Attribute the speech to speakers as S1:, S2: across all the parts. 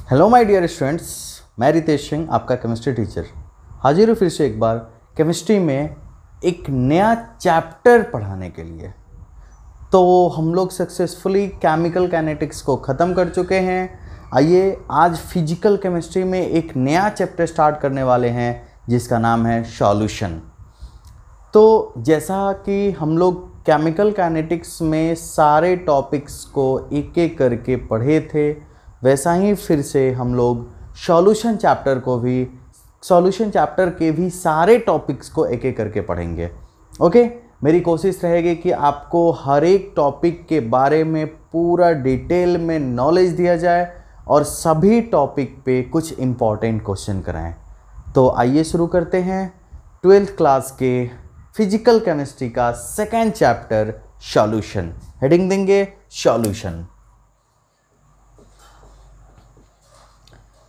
S1: Hello my dear students, मैं रितेश सिंह आपका chemistry teacher हाजिर हूँ फिर से एक बार केमिस्ट्री में एक नया चैप्टर पढ़ाने के लिए। तो हम लोग सक्सेसफुली केमिकल काइनेटिक्स को ख़त्म कर चुके हैं। आइए आज फिजिकल केमिस्ट्री में एक नया चैप्टर स्टार्ट करने वाले हैं जिसका नाम है सॉल्यूशन। तो जैसा कि हम लोग केमिकल काइनेटिक्स में सारे टॉपिक्स को एक एक करके पढ़े थे, वैसा ही फिर से हम लोग सॉल्यूशन चैप्टर के भी सारे टॉपिक्स को एक एक करके पढ़ेंगे। ओके, मेरी कोशिश रहेगी कि आपको हर एक टॉपिक के बारे में पूरा डिटेल में नॉलेज दिया जाए और सभी टॉपिक पे कुछ इम्पॉर्टेंट क्वेश्चन कराएं। तो आइए शुरू करते हैं 12th क्लास के फिजिकल केमिस्ट्री का सेकेंड चैप्टर सॉल्यूशन। हेडिंग देंगे सॉल्यूशन।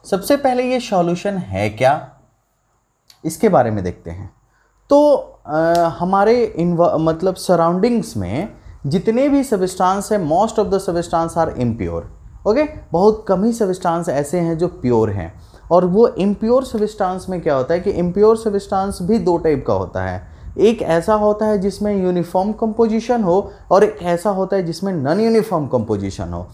S1: सबसे पहले ये सॉल्यूशन है क्या, इसके बारे में देखते हैं। तो हमारे मतलब सराउंडिंग्स में जितने भी सब्सटेंस है, most of the substance are impure. Okay, बहुत कम ही सब्सटेंस ऐसे हैं जो प्योर हैं। और वो इम्प्योर सब्सटेंस में क्या होता है कि इम्प्योर सब्सटेंस भी दो टाइप का होता है। एक ऐसा होता है जिसमें यूनिफॉर्म कंपोजिशन हो और एक ऐसा होता है जिसमें नॉन यूनिफॉर्म कंपोजिशन हो।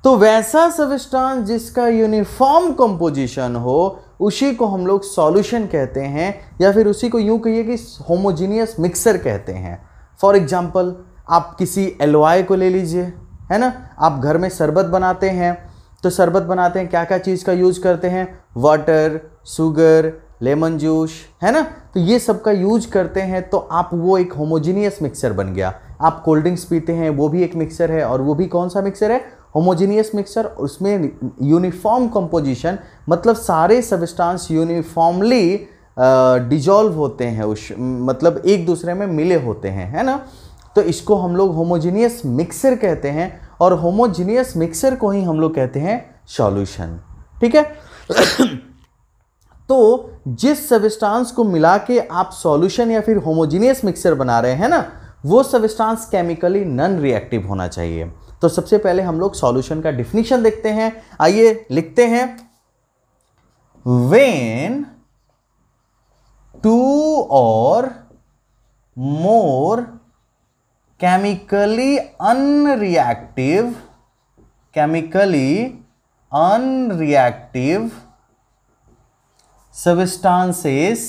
S1: तो वैसा सब्सटेंस जिसका यूनिफॉर्म कंपोजिशन हो उसी को हम लोग सॉल्यूशन कहते हैं, या फिर उसी को यूं कहिए कि होमोजीनियस मिक्सर कहते हैं। फॉर एग्जांपल, आप किसी एलवाई को ले लीजिए, है ना। आप घर में शरबत बनाते हैं, तो शरबत बनाते हैं क्या क्या चीज़ का यूज करते हैं? वाटर, शुगर, लेमन जूस, है ना। तो ये सब का यूज करते हैं, तो आप वो एक होमोजीनियस मिक्सर बन गया। आप कोल्ड ड्रिंक्स पीते हैं, वो भी एक मिक्सर है, और वो भी कौन सा मिक्सर है? Homogeneous mixer. उसमें यूनिफॉर्म कंपोजिशन, मतलब सारे सब्सटेंस यूनिफॉर्मली डिजॉल्व होते हैं, मतलब एक दूसरे में मिले होते हैं, है ना। तो इसको हम लोग होमोजीनियस मिक्सर कहते हैं, और होमोजीनियस मिक्सर को ही हम लोग कहते हैं सॉल्यूशन। ठीक है। तो जिस सब्सटेंस को मिला के आप सॉल्यूशन या फिर होमोजीनियस मिक्सर बना रहे हैं ना, वो सब्सटेंस केमिकली नॉन रिएक्टिव होना चाहिए। तो सबसे पहले हम लोग सॉल्यूशन का डिफिनीशन देखते हैं। आइए लिखते हैं, when two or more chemically unreactive substances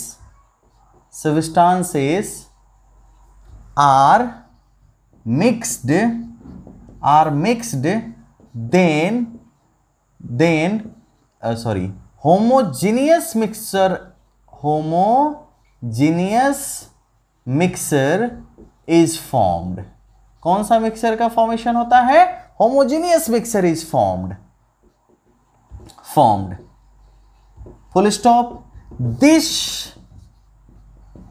S1: are mixed, then homogeneous mixer is formed। कौन सा मिक्सर का फॉर्मेशन होता है? Homogeneous mixer is formed. Full stop. This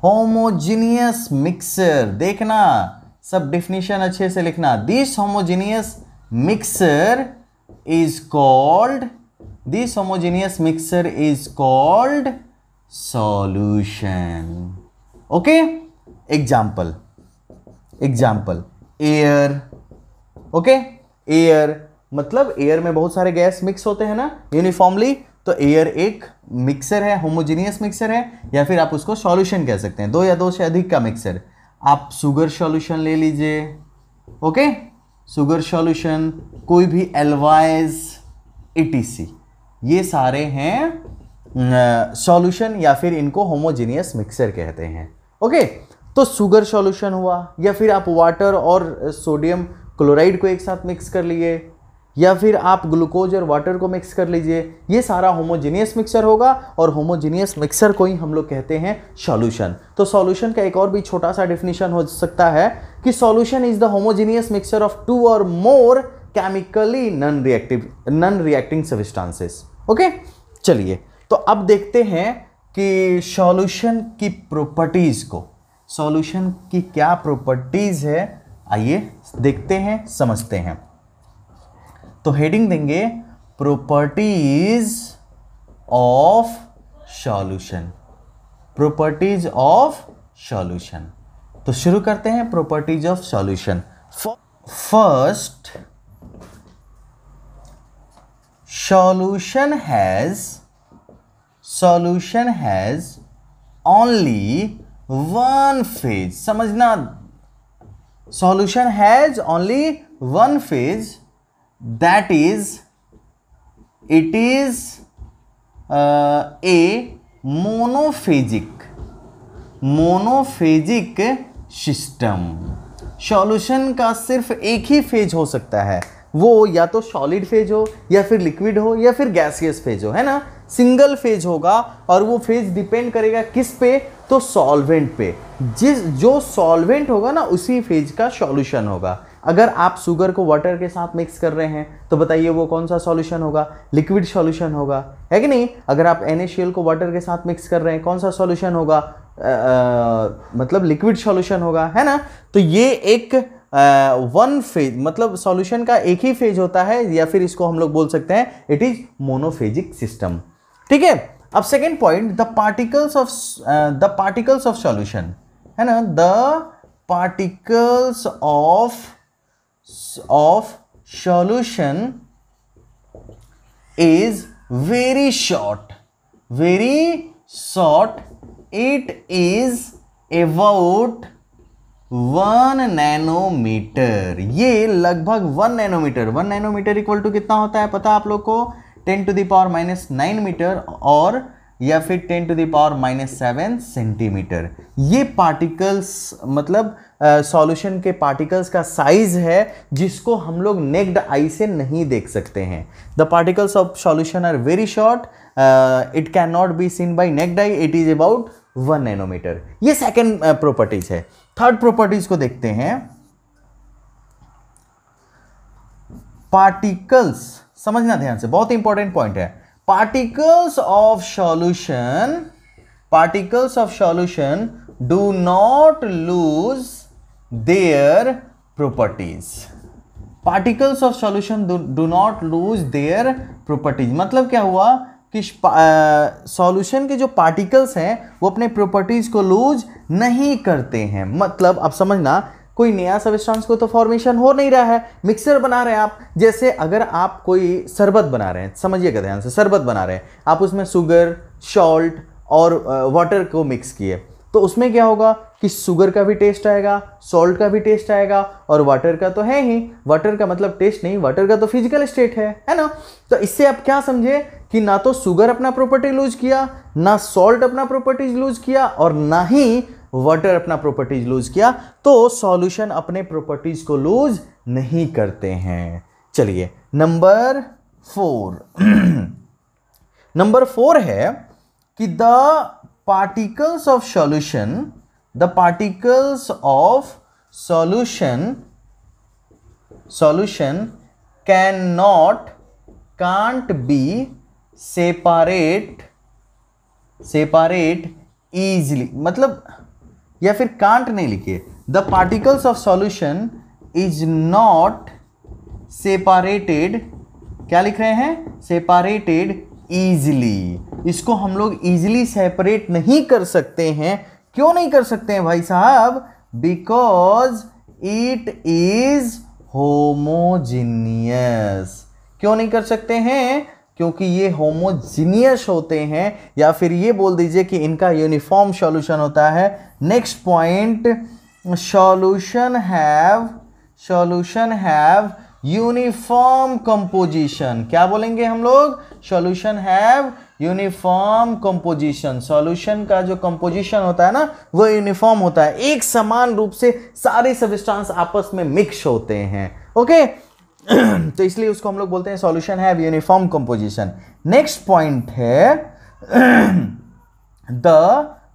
S1: homogeneous mixer, देखना सब डिफिनीशन अच्छे से लिखना। This homogeneous mixer is called solution. Okay, example air. Okay, air मतलब एयर में बहुत सारे गैस मिक्स होते हैं ना यूनिफॉर्मली, तो एयर एक मिक्सर है, होमोजीनियस मिक्सर है, या फिर आप उसको सॉल्यूशन कह सकते हैं, दो या दो से अधिक का मिक्सर। आप शुगर सॉल्यूशन ले लीजिए। ओके, शुगर सॉल्यूशन, कोई भी एल्वाइज etc, ये सारे हैं सॉल्यूशन, या फिर इनको होमोजीनियस मिक्सर कहते हैं। ओके, तो शुगर सॉल्यूशन हुआ, या फिर आप वाटर और सोडियम क्लोराइड को एक साथ मिक्स कर लिए, या फिर आप ग्लूकोज और वाटर को मिक्स कर लीजिए। ये सारा होमोजीनियस मिक्सर होगा, और होमोजीनियस मिक्सर को ही हम लोग कहते हैं सॉल्यूशन। तो सॉल्यूशन का एक और भी छोटा सा डेफिनेशन हो सकता है कि solution is the homogeneous mixture of two or more chemically non reacting substances. Okay, चलिए तो अब देखते हैं कि सॉल्यूशन की प्रॉपर्टीज को, सॉल्यूशन की क्या प्रॉपर्टीज है, आइए देखते हैं, समझते हैं। तो हेडिंग देंगे प्रॉपर्टीज ऑफ सॉल्यूशन। तो शुरू करते हैं properties of solution. First, solution has only one phase. समझना, solution has only one phase, that is it is a monophasic system. Solution का सिर्फ एक ही फेज हो सकता है, वो या तो सॉलिड फेज हो या फिर लिक्विड हो या फिर गैसियस फेज हो, है ना। सिंगल फेज होगा और वो फेज डिपेंड करेगा किस पे, तो सॉल्वेंट पे। जो सॉल्वेंट होगा ना उसी फेज का सॉल्यूशन होगा। अगर आप शुगर को वाटर के साथ मिक्स कर रहे हैं तो बताइए वो कौन सा सॉल्यूशन होगा, लिक्विड सॉल्यूशन होगा, है कि नहीं। अगर आप NaCl को वाटर के साथ मिक्स कर रहे हैं कौन सा सॉल्यूशन होगा, मतलब लिक्विड सॉल्यूशन होगा, है ना। तो ये एक वन फेज, मतलब सॉल्यूशन का एक ही फेज होता है, या फिर इसको हम लोग बोल सकते हैं इट इज मोनोफेजिक सिस्टम। ठीक है। अब second point, the particles of solution, है ना। The particles of solution is very short. It is about 1 nanometre. ये लगभग 1 नैनोमीटर। 1 नैनोमीटर इक्वल टू कितना होता है पता है आप लोग को, 10⁻⁹ मीटर और या फिर 10⁻⁷ सेंटीमीटर। ये पार्टिकल्स मतलब सॉल्यूशन के पार्टिकल्स का साइज है जिसको हम लोग नेक्ड आई से नहीं देख सकते हैं। The particles of solution are very short, it can not be seen by naked eye, it is about 1 nanometre. ये सेकेंड प्रॉपर्टीज है। थर्ड प्रॉपर्टीज को देखते हैं। पार्टिकल्स, समझना ध्यान से, बहुत इंपॉर्टेंट पॉइंट है। Particles of solution do not lose their properties. Particles of solution do not lose their properties. मतलब क्या हुआ कि सॉल्यूशन के जो पार्टिकल्स हैं वो अपने प्रॉपर्टीज को लूज नहीं करते हैं। मतलब अब समझना, कोई नया सबस्टेंस को तो फॉर्मेशन हो नहीं रहा है, मिक्सर बना रहे हैं आप। जैसे अगर आप कोई शरबत बना रहे हैं, समझिएगा ध्यान से, शरबत बना रहे हैं आप, उसमें शुगर, सॉल्ट और वाटर को मिक्स किए, तो उसमें क्या होगा कि शुगर का भी टेस्ट आएगा, सॉल्ट का भी टेस्ट आएगा और वाटर का तो है ही। वाटर का मतलब टेस्ट नहीं, वाटर का तो फिजिकल स्टेट है ना। तो इससे आप क्या समझे कि ना तो शुगर अपना प्रॉपर्टी लूज किया, ना सॉल्ट अपना प्रॉपर्टीज लूज किया और ना ही वाटर अपना प्रॉपर्टीज लूज किया। तो सॉल्यूशन अपने प्रॉपर्टीज को लूज नहीं करते हैं। चलिए नंबर 4 नंबर 4 है कि the particles of solution can't be separate easily। मतलब या फिर कांट नहीं लिखिए, the particles of solution is not separated, क्या लिख रहे हैं, सेपरेटेड इजीली। इसको हम लोग इजीली सेपरेट नहीं कर सकते हैं। क्यों नहीं कर सकते हैं भाई साहब, बिकॉज इट इज होमोजीनियस। क्यों नहीं कर सकते हैं, क्योंकि ये होमोजीनियस होते हैं, या फिर ये बोल दीजिए कि इनका यूनिफॉर्म सॉल्यूशन होता है। Next point, solution have uniform composition. क्या बोलेंगे हम लोग, solution have uniform composition. Solution का जो कंपोजिशन होता है ना वो यूनिफॉर्म होता है, एक समान रूप से सारे सबस्टेंस आपस में मिक्स होते हैं। ओके तो इसलिए उसको हम लोग बोलते हैं solution have uniform composition. Next point है the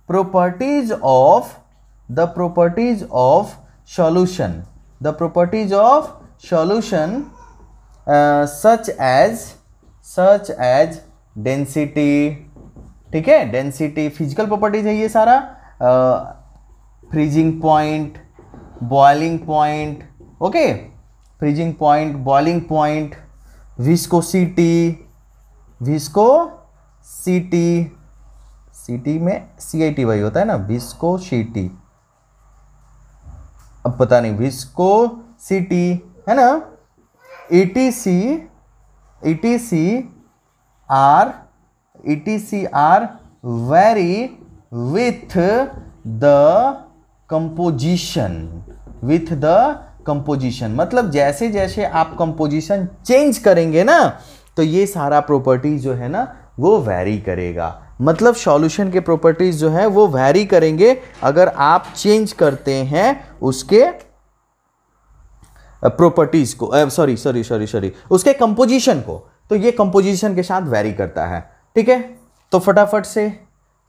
S1: properties of solution such as density. ठीक है, डेंसिटी फिजिकल प्रॉपर्टीज है ये सारा। Freezing point, boiling point, okay, freezing point, boiling point, viscosity, city में CIT भाई होता है ना, विस्कोसिटी, अब पता नहीं, विस्कोसिटी है ना, ETC are vary with the composition, मतलब जैसे जैसे आप कंपोजिशन चेंज करेंगे ना तो ये सारा प्रॉपर्टीज जो है ना वो वैरी करेगा। मतलब सॉल्यूशन के प्रॉपर्टीज जो है वो वैरी करेंगे अगर आप चेंज करते हैं उसके प्रॉपर्टीज को, सॉरी उसके कंपोजिशन को, तो ये कंपोजिशन के साथ वैरी करता है। ठीक है, तो फटाफट से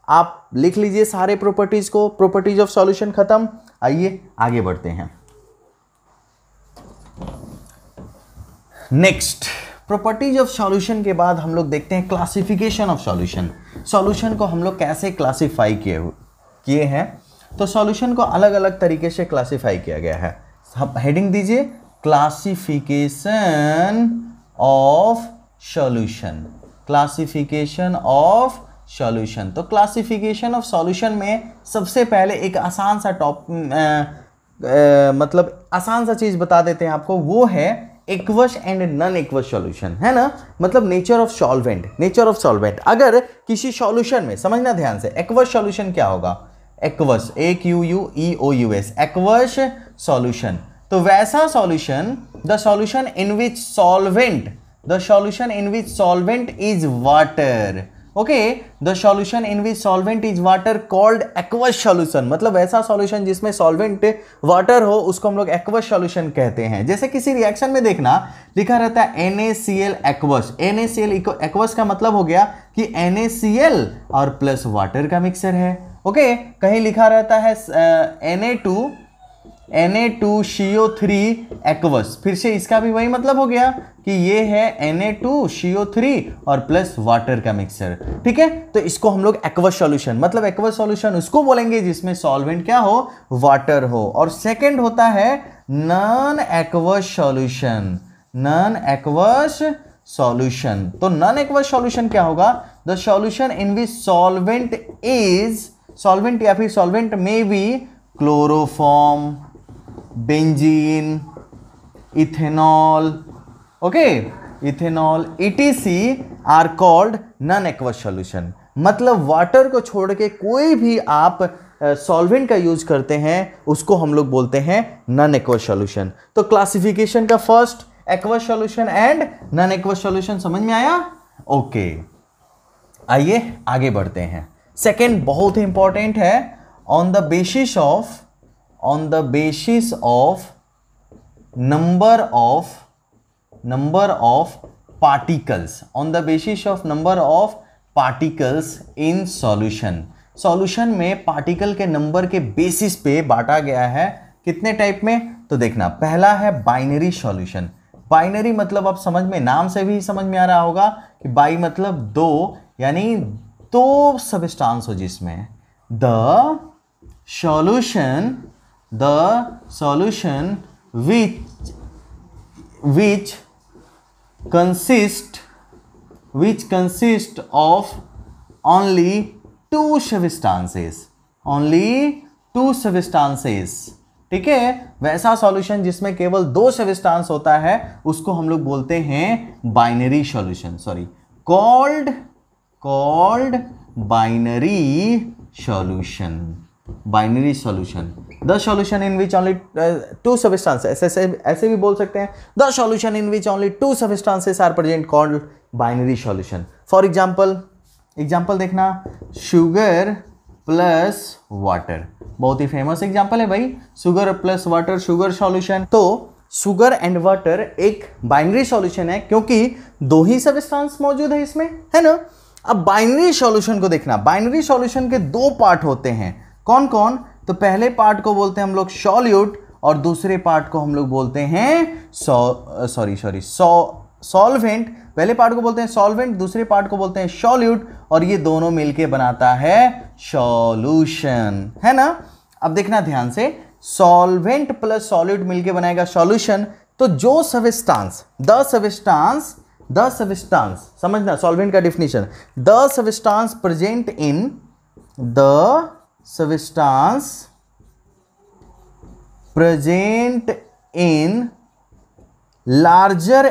S1: आप लिख लीजिए सारे प्रॉपर्टीज को, प्रॉपर्टीज ऑफ सॉल्यूशन खत्म। आइए आगे बढ़ते हैं। नेक्स्ट प्रॉपर्टीज ऑफ सॉल्यूशन के बाद हम लोग देखते हैं क्लासिफिकेशन ऑफ सॉल्यूशन। सॉल्यूशन को हम लोग कैसे क्लासिफाई किए हैं, तो सॉल्यूशन को अलग अलग तरीके से क्लासिफाई किया गया है। हेडिंग दीजिए classification of solution, classification of solution. तो क्लासिफिकेशन ऑफ सॉल्यूशन में सबसे पहले एक आसान सा मतलब आसान सा चीज बता देते हैं आपको, वो है aqueous and non aqueous solution, है ना। मतलब नेचर ऑफ सॉल्वेंट। अगर किसी सॉल्यूशन में, समझना ध्यान से, एक्वस सॉल्यूशन क्या होगा, एक्वस AQUEOUS एक्वस सॉल्यूशन। तो वैसा solution, the solution in which solvent is water. Okay, the solution in which solvent is water called aqueous solution. मतलब ऐसा सॉल्यूशन जिसमें सॉल्वेंट वाटर हो उसको हम लोग एक्वस सॉल्यूशन कहते हैं। जैसे किसी रिएक्शन में देखना लिखा रहता है NaCl एक्वस। NaCl एक्वस का मतलब हो गया कि NaCl और प्लस वाटर का मिक्सर है। ओके, कहीं लिखा रहता है Na2CO3 एक्वस, फिर से इसका भी वही मतलब हो गया कि ये है Na2CO3 और प्लस वाटर का मिक्सर। ठीक है, तो इसको हम लोग एक्वस सॉल्यूशन, मतलब एक्वस सॉल्यूशन उसको बोलेंगे जिसमें सॉल्वेंट क्या हो, वाटर हो। और सेकंड होता है नॉन एक्वस सॉल्यूशन। तो नॉन एक्वस सॉल्यूशन क्या होगा, the solution in which solvent या फिर solvent may be chloroform, benzene, ethanol, ethanol etc are called non aqueous solution. मतलब वाटर को छोड़ के कोई भी आप सॉल्वेंट का यूज करते हैं उसको हम लोग बोलते हैं नॉन एक्वस सॉल्यूशन। तो क्लासिफिकेशन का first aqueous solution and non aqueous solution समझ में आया। ओके, आइए आगे बढ़ते हैं। सेकेंड बहुत ही इंपॉर्टेंट है, on the basis of number of particles in solution में पार्टिकल के नंबर के बेसिस पे बांटा गया है। कितने टाइप में, तो देखना, पहला है बाइनरी सॉल्यूशन। बाइनरी मतलब आप समझ में, नाम से भी समझ में आ रहा होगा कि बाई मतलब दो, यानी दो सब्सटेंस हो जिसमें the solution which consist of only two substances। ठीक है, वैसा सॉल्यूशन जिसमें केवल दो सब्सटेंस होता है उसको हम लोग बोलते हैं binary solution, called binary solution. The solution in which only two substances, ऐसे भी बोल सकते हैं, the solution in which only two substances are present called binary solution. For example देखना, शुगर प्लस वाटर, बहुत ही फेमस एग्जांपल है भाई, sugar plus water, sugar solution. तो शुगर एंड वाटर एक बाइनरी सॉल्यूशन है क्योंकि दो ही सब्सटेंस मौजूद है इसमें, है ना। अब बाइनरी सॉल्यूशन को देखना, बाइनरी सॉल्यूशन के दो पार्ट होते हैं, कौन कौन, तो पहले पार्ट को बोलते हैं हम लोग सॉल्यूट और दूसरे पार्ट को हम लोग बोलते हैं सॉल्वेंट। पहले पार्ट को बोलते हैं सॉल्वेंट, दूसरे पार्ट को बोलते हैं सॉल्यूट, और ये दोनों मिलके बनाता है सॉल्यूशन, है ना। अब देखना ध्यान से, सॉल्वेंट प्लस सॉल्यूट मिलके बनाएगा सॉल्यूशन। तो जो सब्सटेंस, द सब्सटेंस समझना, सॉल्वेंट का definition, the substance present in larger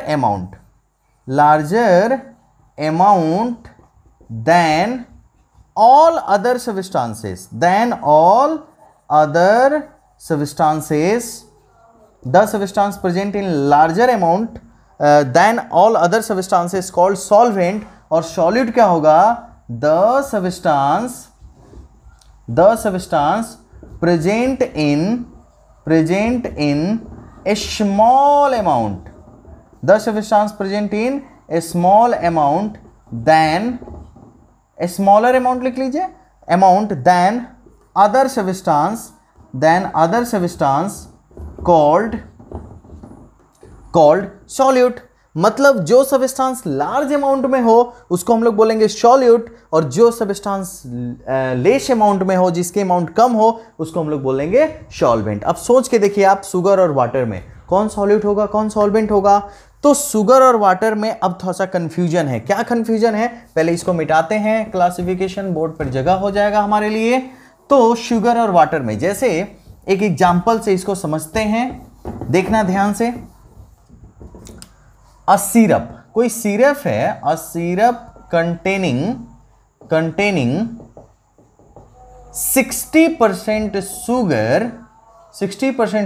S1: amount than all other substances, the substance present in larger amount than all other substances called solvent, और solute क्या होगा, the substance present in a small amount, the substance present in a small amount than, a smaller amount लिख लीजिए, amount than other substance called solute। मतलब जो substance large amount में हो उसको हम लोग बोलेंगे सॉल्यूट, और जो सब्सटेंस लेस अमाउंट में हो, जिसके अमाउंट कम हो, उसको हम लोग बोलेंगे सॉल्वेंट। अब सोच के देखिए आप, शुगर और वाटर में कौन सॉल्यूट होगा, कौन सॉल्वेंट होगा। तो शुगर और वाटर में अब थोड़ा सा कंफ्यूजन है। क्या कंफ्यूजन है, पहले इसको मिटाते हैं, क्लासिफिकेशन बोर्ड पर जगह हो जाएगा हमारे लिए। तो शुगर और वाटर में, जैसे एक एग्जांपल से इसको समझते हैं, देखना ध्यान से। अ सिरप, कोई सिरप है, a syrup containing 60%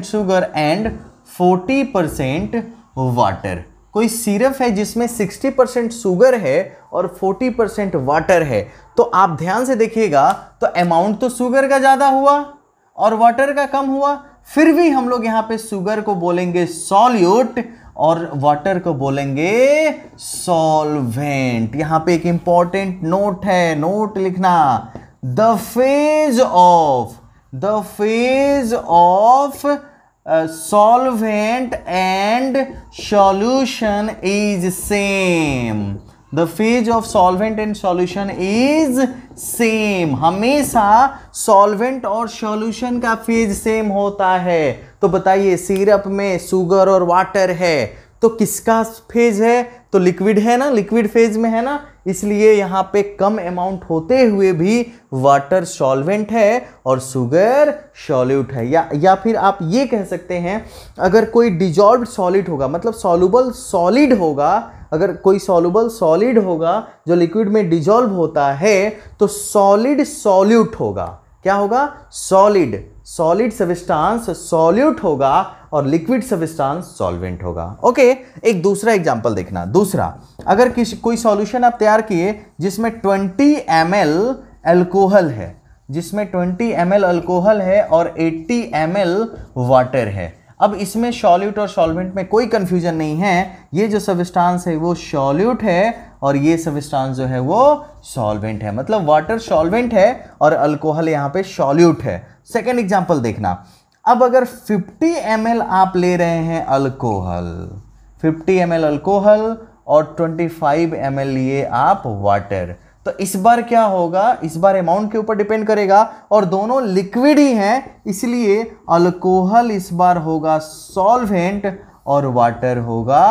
S1: sugar and 40% water. कोई सिरप है जिसमें 60% शुगर है और 40% वाटर है। तो आप ध्यान से देखिएगा, तो अमाउंट तो शुगर का ज्यादा हुआ और वाटर का कम हुआ, फिर भी हम लोग यहां पे शुगर को बोलेंगे सॉल्यूट और वाटर को बोलेंगे सॉल्वेंट। यहां पे एक इंपॉर्टेंट नोट है, नोट लिखना, the phase of solvent and solution is same, the phase of solvent and solution is same। हमेशा सॉल्वेंट और सॉल्यूशन का फेज सेम होता है। तो बताइए, सिरप में शुगर और वाटर है तो किसका फेज है, तो लिक्विड है ना, लिक्विड फेज में है ना, इसलिए यहां पे कम अमाउंट होते हुए भी वाटर सॉल्वेंट है और शुगर सॉल्यूट है। या फिर आप ये कह सकते हैं, अगर कोई डिजॉल्व्ड सॉलिड होगा, मतलब सॉल्युबल सॉलिड होगा, अगर कोई सॉल्युबल सॉलिड होगा जो लिक्विड में डिजॉल्व होता है, तो सॉलिड सॉल्यूट होगा। क्या होगा, सॉलिड सब्सटेंस सॉल्यूट होगा और लिक्विड सब्सटेंस सॉल्वेंट होगा। ओके, एक दूसरा एग्जांपल देखना। दूसरा, अगर कोई सॉल्यूशन आप तैयार किए जिसमें 20 ml अल्कोहल है, जिसमें 20 ml अल्कोहल है और 80 ml वाटर है। अब इसमें सॉल्यूट और सॉल्वेंट में कोई कंफ्यूजन नहीं है, ये जो सब्सटेंस है वो सॉल्यूट है और ये सब्सटेंस जो है वो सॉल्वेंट है। मतलब वाटर सॉल्वेंट है और अल्कोहल यहाँ पे सॉल्यूट है। सेकेंड एग्जांपल देखना, अब अगर 50 ml आप ले रहे हैं अल्कोहल, 50 ml अल्कोहल और 25 ml लिए आप वाटर, तो इस बार क्या होगा, इस बार अमाउंट के ऊपर डिपेंड करेगा और दोनों लिक्विड ही हैं, इसलिए अल्कोहल इस बार होगा सॉल्वेंट और वाटर होगा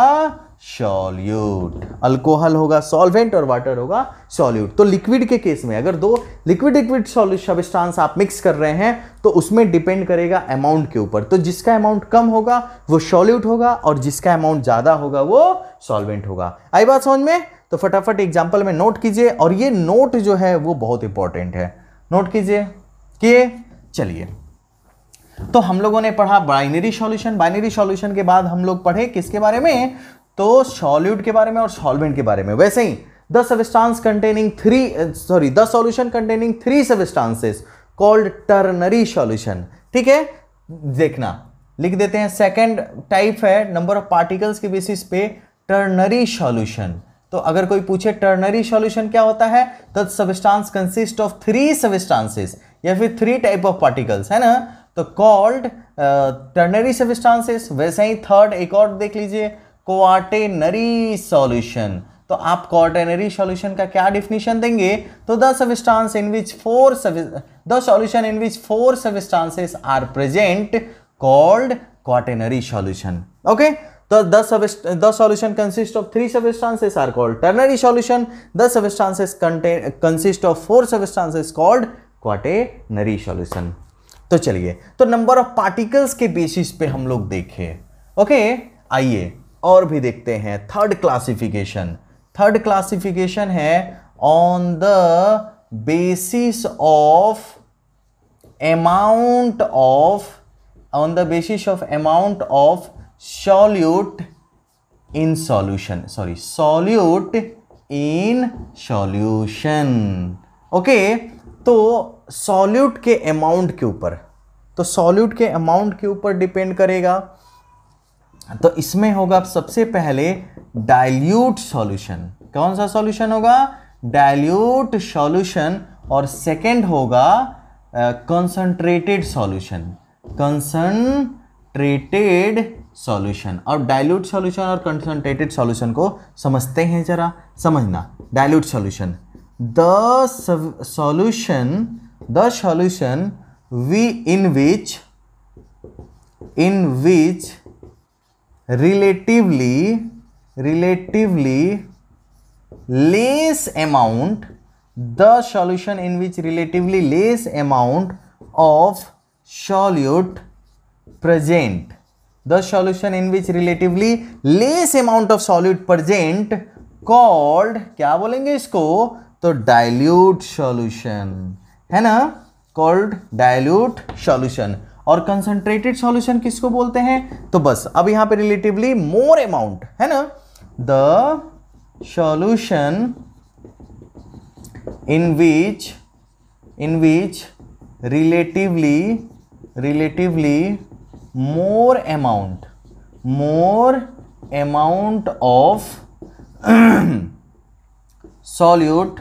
S1: सॉल्यूट। अल्कोहल होगा सॉल्वेंट और वाटर होगा सॉल्यूट। तो लिक्विड के केस में अगर दो लिक्विड सब्सटेंस आप मिक्स कर रहे हैं तो उसमें डिपेंड करेगा अमाउंट के ऊपर। तो जिसका अमाउंट कम होगा वो सॉल्यूट होगा और जिसका अमाउंट ज्यादा होगा वो सॉल्वेंट होगा। आई बात समझ में? तो फटाफट एग्जाम्पल में नोट कीजिए, और ये नोट जो है वो बहुत इंपॉर्टेंट है, नोट कीजिए। किए? चलिए, तो हम लोगों ने पढ़ा बाइनरी सॉल्यूशन। बाइनरी सॉल्यूशन के बाद हम लोग पढ़े किसके बारे में, तो सॉल्यूट के बारे में और सॉल्वेंट के बारे में। वैसे ही the solution containing 3 substances called ternary solution. ठीक है, देखना लिख देते हैं। सेकंड टाइप है नंबर ऑफ पार्टिकल्स के बेसिस पे टर्नरी सॉल्यूशन। तो अगर कोई पूछे टर्नरी सॉल्यूशन क्या होता है, तो सब्सटेंस कंसिस्ट ऑफ 3 सब्सटेंसेस या फिर 3 टाइप ऑफ पार्टिकल्स, है ना, तो कॉल्ड टर्नरी सब्सटेंसेस। वैसे ही थर्ड एक और देख लीजिए, क्वार्टेनरी सॉल्यूशन। तो आप क्वार्टेनरी सॉल्यूशन का क्या डिफिनीशन देंगे, तो the substance in which the solution in which 4 substances are present called quaternary solution. Okay, तो the solution consists of 3 substances are called ternary solution. The substances consist of 4 substances called quaternary solution. तो चलिए, तो number of particles के basis पे हम लोग देखें। Okay, आइए और भी देखते हैं। थर्ड थर्ड क्लासिफिकेशन है on the basis of amount of on the basis of amount of solute in solution, sorry, solute in solution. Okay, तो solute के amount के ऊपर, तो solute के amount के ऊपर डिपेंड करेगा। तो इसमें होगा सबसे पहले डाइल्यूट सॉल्यूशन। कौन सा सॉल्यूशन होगा? Dilute solution. और सेकंड होगा कंसंट्रेटेड सॉल्यूशन, कंसंट्रेटेड सॉल्यूशन। और डाइल्यूट सॉल्यूशन और कंसंट्रेटेड सॉल्यूशन को समझते हैं, जरा समझना। Dilute solution, the solution we in which relatively less amount, the solution in which relatively less amount of solute present, the solution in which relatively less amount of solute present called, क्या बोलेंगे इसको? तो dilute solution है ना, called dilute solution। और concentrated solution किसको बोलते हैं? तो बस अब यहां पे रिलेटिवली मोर अमाउंट है ना, the solution in which relatively more amount of solute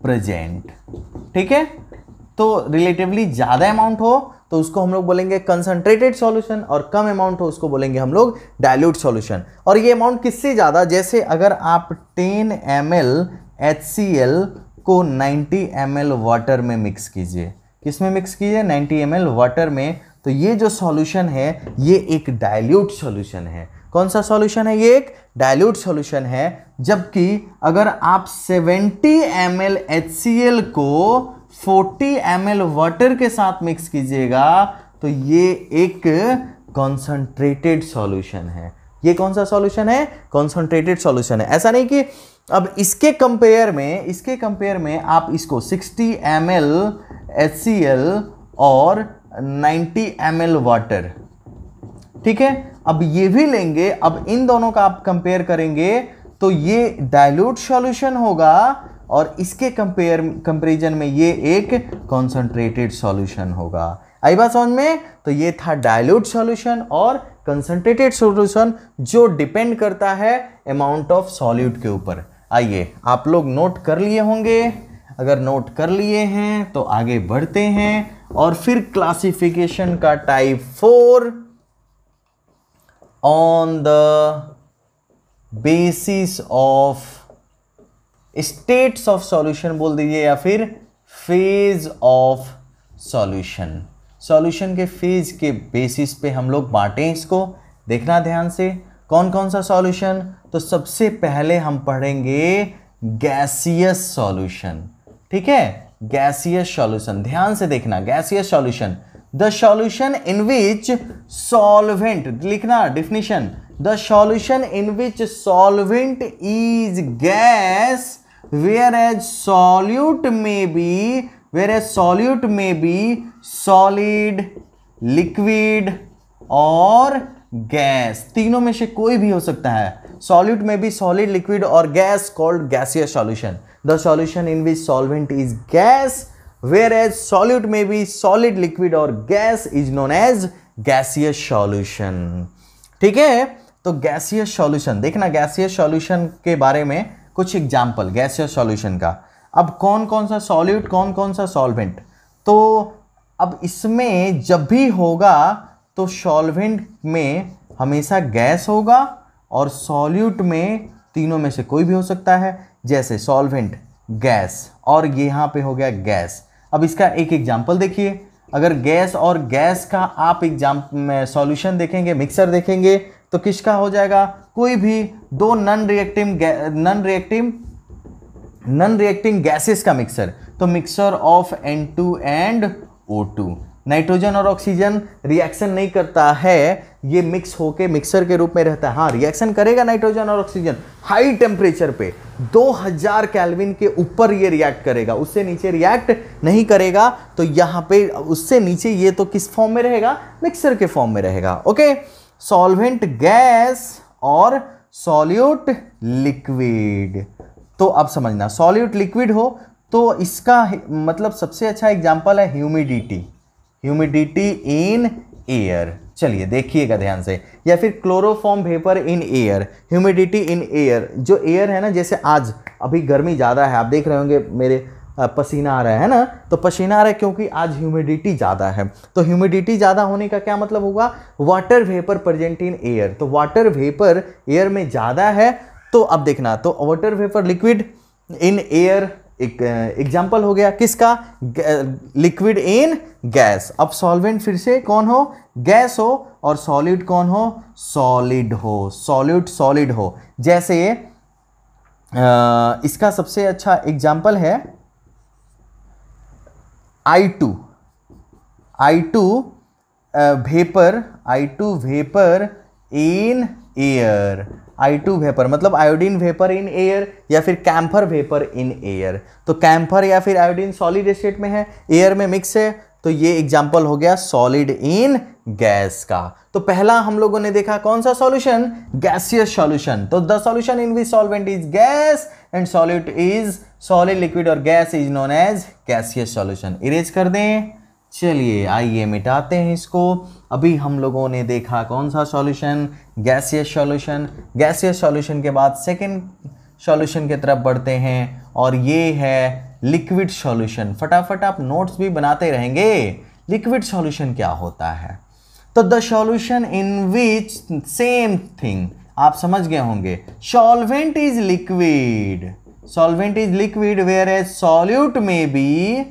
S1: present। ठीक है, तो रिलेटिवली ज्यादा अमाउंट हो तो उसको हम लोग बोलेंगे कंसंट्रेटेड सॉल्यूशन, और कम अमाउंट हो उसको बोलेंगे हम लोग डाइल्यूट सॉल्यूशन। और ये अमाउंट किससे ज्यादा? जैसे अगर आप 10 ml HCl को 90 ml वाटर में मिक्स कीजिए, किस में मिक्स कीजिए? 90 ml वाटर में, तो ये जो सॉल्यूशन है ये एक डाइल्यूट सॉल्यूशन है। कौन सा सॉल्यूशन है? ये एक डाइल्यूट सॉल्यूशन है। जबकि अगर आप 70 ml HCl को 40 ml वाटर के साथ मिक्स कीजिएगा तो ये एक कॉन्संट्रेटेड सॉल्यूशन है। ये कौन सा सॉल्यूशन है? कॉन्संट्रेटेड सॉल्यूशन है। ऐसा नहीं कि अब इसके कंपेयर में आप इसको 60 ml HCl और 90 ml वाटर, ठीक है, अब ये भी लेंगे, अब इन दोनों का आप कंपेयर करेंगे तो ये डाइल्यूट सॉल्यूशन होगा और इसके कंपैरिजन में ये एक कॉन्संट्रेटेड सॉल्यूशन होगा। आई बात समझ में? तो ये था डाइल्यूट सॉल्यूशन और कंसंट्रेटेड सॉल्यूशन, जो डिपेंड करता है अमाउंट ऑफ सॉल्यूट के ऊपर। आइए, आप लोग नोट कर लिए होंगे, अगर नोट कर लिए हैं तो आगे बढ़ते हैं। और फिर क्लासिफिकेशन का type 4 on the basis of states of solution बोल दीजिए, या फिर फेज ऑफ सॉल्यूशन। सॉल्यूशन के फेज के बेसिस पे हम लोग बांटें इसको। देखना ध्यान से कौन कौन सा सॉल्यूशन। तो सबसे पहले हम पढ़ेंगे गैसियस सॉल्यूशन, ठीक है, गैसियस सॉल्यूशन। ध्यान से देखना, gaseous solution, the solution in which solvent, लिखना definition, the solution in which solvent is gas whereas solute may be solid, liquid और गैस। तीनों में से कोई भी हो सकता है। solute may be solid, liquid और gas, called gaseous solution। the solution in which solvent is gas whereas solute may be solid, liquid और gas is known as gaseous solution। ठीक है, तो गैसियस सॉल्यूशन देखना, गैसियस सॉल्यूशन के बारे में कुछ एग्जांपल गैसियस सॉल्यूशन का। अब कौन कौन सा सॉल्यूट, कौन कौन सा सॉल्वेंट। तो अब इसमें जब भी होगा तो सॉल्वेंट में हमेशा गैस होगा और सॉल्यूट में तीनों में से कोई भी हो सकता है। जैसे सॉल्वेंट, गैस और ये यहाँ पे हो गया गैस। अब इसका एक एग्जांपल देखिए, अगर गैस और गैस का आप सॉल्यूशन देखेंगे, मिक्सर देखेंगे, तो किसका हो जाएगा? कोई भी दो नॉन रिएक्टिंग गैसेस का मिक्सर, तो mixer of N2 and O2। Nitrogen और ऑक्सीजन रिएक्शन नहीं करता है ये मिक्स होके मिक्सर के रूप में रहता है। हाँ, रिएक्शन करेगा नाइट्रोजन और ऑक्सीजन हाई टेम्परेचर पे 2000 केल्विन के ऊपर ये रिएक्ट करेगा, उससे नीचे रिएक्ट नहीं करेगा। तो यहाँ पे उससे नीचे ये तो किस फॉर्म में रहेगा, मिक्सर के फॉर्म में रहेगा। ओके, सॉल्वेंट गैस और सॉल्यूट लिक्विड। तो अब समझना, सॉल्यूट लिक्विड हो तो इसका मतलब सबसे अच्छा एग्जांपल है ह्यूमिडिटी, ह्यूमिडिटी इन एयर। चलिए देखिएगा ध्यान से, या फिर chloroform vapour in air, humidity in air. जो एयर है ना, जैसे आज अभी गर्मी ज़्यादा है, आप देख रहे होंगे मेरे पसीना आ रहा है ना, तो पसीना आ रहा है क्योंकि आज ह्यूमिडिटी ज़्यादा है। तो ह्यूमिडिटी ज़्यादा होने का क्या मतलब होगा, water vapour present in air. तो वाटर वेपर एयर में ज़्यादा है। तो अब देखना, तो water vapour liquid in air एक एग्जाम्पल हो गया किसका, लिक्विड इन गैस। अब सॉल्वेंट फिर से कौन हो, गैस हो, और सॉलिड कौन हो, सॉलिड हो, सॉल्यूट सॉलिड हो। जैसे इसका सबसे अच्छा एग्जाम्पल है I2 vapour, I2 vapour in air. I2 vapour मतलब आयोडीन वेपर इन एयर, या फिर कैम्फर वेपर इन एयर। तो कैम्फर या फिर आयोडीन सॉलिड स्टेट में है, एयर में मिक्स है, तो ये एग्जाम्पल हो गया सॉलिड इन गैस का। तो पहला हम लोगों ने देखा कौन सा सॉल्यूशन, गैसियस सॉल्यूशन। तो the solution in which solvent is gas and solute is solid, liquid or gas is known as gaseous solution. Erase कर दें। चलिए आइए मिटाते हैं इसको। अभी हम लोगों ने देखा कौन सा solution, gaseous solution. Gaseous solution के बाद सेकंड सॉल्यूशन की तरफ बढ़ते हैं, और ये है लिक्विड सॉल्यूशन। फटाफट आप नोट्स भी बनाते रहेंगे। लिक्विड सॉल्यूशन क्या होता है, तो the solution in which same thing, आप समझ गए होंगे, solvent is liquid, solvent is liquid whereas solute may be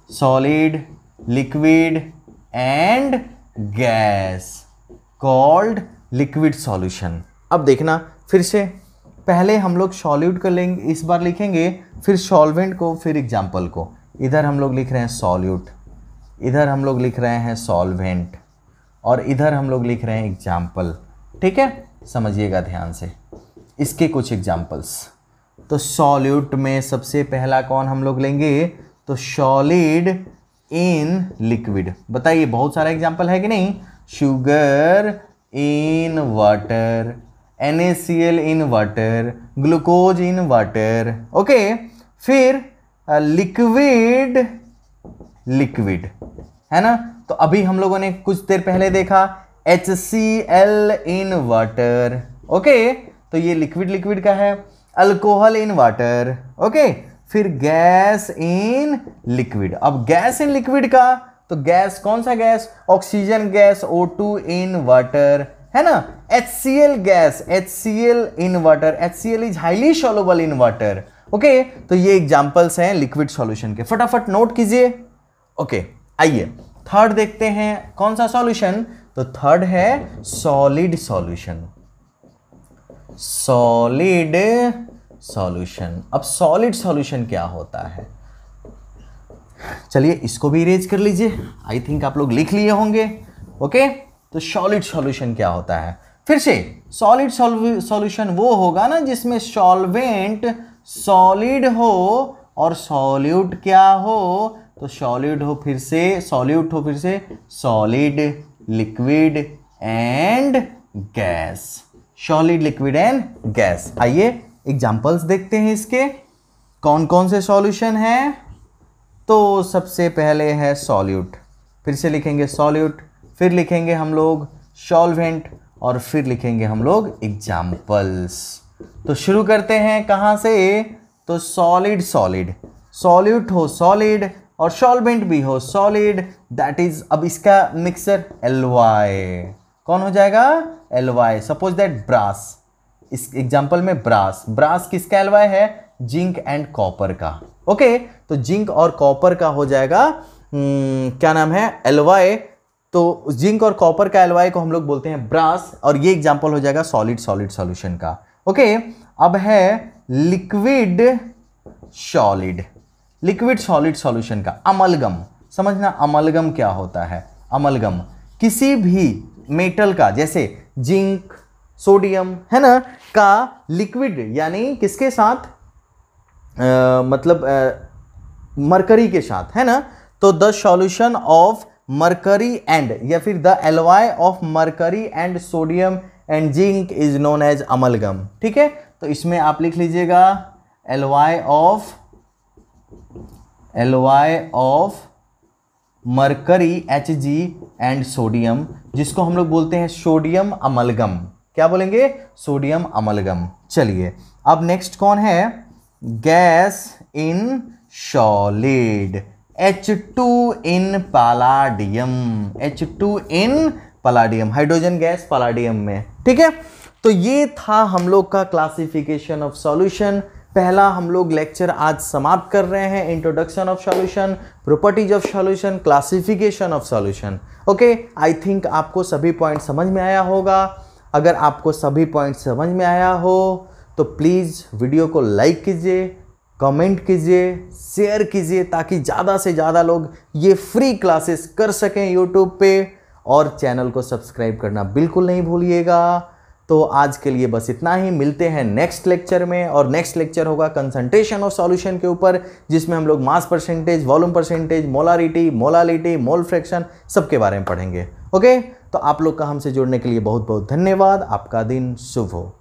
S1: solid, liquid and gas called liquid solution। अब देखना फिर से, पहले हम लोग सॉल्यूट कर लेंगे, इस बार लिखेंगे, फिर सॉल्वेंट को, फिर एग्जाम्पल को। इधर हम लोग लिख रहे हैं सॉल्यूट, इधर हम लोग लिख रहे हैं सॉल्वेंट, और इधर हम लोग लिख रहे हैं एग्जाम्पल। ठीक है, समझिएगा ध्यान से इसके कुछ एग्जाम्पल्स। तो सॉल्यूट में सबसे पहला कौन हम लोग लेंगे, तो सॉलिड इन लिक्विड। बताइए बहुत सारा एग्जाम्पल है कि नहीं, sugar in water, NaCl in water, glucose in water. Okay, फिर लिक्विड है ना। तो अभी हम लोगों ने कुछ देर पहले देखा HCl इन वाटर। ओके, तो ये लिक्विड का है। Alcohol in water. ओके, फिर गैस इन लिक्विड। अब गैस इन लिक्विड का, तो गैस कौन सा gas, oxygen gas O2 in water, है ना। HCl gas, HCl in water, HCl is highly soluble in water. Okay, तो ये एग्जांपल्स हैं लिक्विड सॉल्यूशन के, फटाफट नोट कीजिए। ओके, आइए थर्ड देखते हैं कौन सा सॉल्यूशन, तो थर्ड है सॉलिड सॉल्यूशन, सॉलिड सॉल्यूशन। अब सॉलिड सॉल्यूशन क्या होता है, चलिए इसको भी इरेज कर लीजिए, आई थिंक आप लोग लिख लिए होंगे। ओके, तो सॉलिड सॉल्यूशन क्या होता है, फिर से सॉलिड सॉल्यूशन वो होगा ना जिसमें सॉल्वेंट सॉलिड हो और सॉल्यूट क्या हो, तो सॉलिड हो फिर से, सॉल्यूट हो फिर से, solid, liquid and gas, solid, liquid and gas. आइए एग्जांपल्स देखते हैं इसके, कौन कौन से सॉल्यूशन हैं। तो सबसे पहले है सॉल्यूट, फिर से लिखेंगे सॉल्यूट, फिर लिखेंगे हम लोग सॉल्वेंट, और फिर लिखेंगे हम लोग एग्जाम्पल्स। तो शुरू करते हैं कहाँ से, तो सॉलिड, सॉलिड, सॉल्यूट हो सॉलिड और सॉल्वेंट भी हो सॉलिड, दैट इज, अब इसका मिक्सर Ly कौन हो जाएगा, Ly। सपोज दैट ब्रास, इस एग्जाम्पल में ब्रास, ब्रास किसका Ly है, जिंक एंड कॉपर का। ओके, तो जिंक और कॉपर का हो जाएगा क्या नाम है, Ly। तो जिंक और कॉपर का Ly को हम लोग बोलते हैं ब्रास, और ये एग्जाम्पल हो जाएगा सॉलिड सॉलिड सॉल्यूशन का। ओके, अब है liquid solid, liquid solid solution का अमलगम। समझना अमलगम क्या होता है। अमलगम किसी भी मेटल का, जैसे जिंक, सोडियम है ना, का लिक्विड यानी किसके साथ, मरकरी के साथ, है ना। तो the solution of mercury and, या फिर the alloy of mercury and sodium and zinc is known as amalgam. ठीक है, तो इसमें आप लिख लीजिएगा alloy of mercury Hg and sodium, जिसको हम लोग बोलते हैं सोडियम अमलगम। क्या बोलेंगे? Sodium amalgam. चलिए अब नेक्स्ट कौन है? Gas in solid, H2 in palladium, H2 in palladium, hydrogen gas palladium में। ठीक है, तो ये था हम लोग का क्लासिफिकेशन ऑफ सॉल्यूशन। पहला हम लोग लेक्चर आज समाप्त कर रहे हैं, introduction of solution, properties of solution, classification of solution. Okay, I think आपको सभी पॉइंट समझ में आया होगा। अगर आपको सभी पॉइंट समझ में आया हो तो प्लीज़ वीडियो को लाइक कीजिए, कमेंट कीजिए, शेयर कीजिए, ताकि ज़्यादा से ज़्यादा लोग ये फ्री क्लासेस कर सकें यूट्यूब पे। और चैनल को सब्सक्राइब करना बिल्कुल नहीं भूलिएगा। तो आज के लिए बस इतना ही, मिलते हैं नेक्स्ट लेक्चर में। और नेक्स्ट लेक्चर होगा कंसंट्रेशन ऑफ सॉल्यूशन के ऊपर, जिसमें हम लोग mass percentage, volume percentage, molarity, molality, mole fraction सबके बारे में पढ़ेंगे। ओके, तो आप लोग का हमसे जुड़ने के लिए बहुत बहुत धन्यवाद। आपका दिन शुभ हो।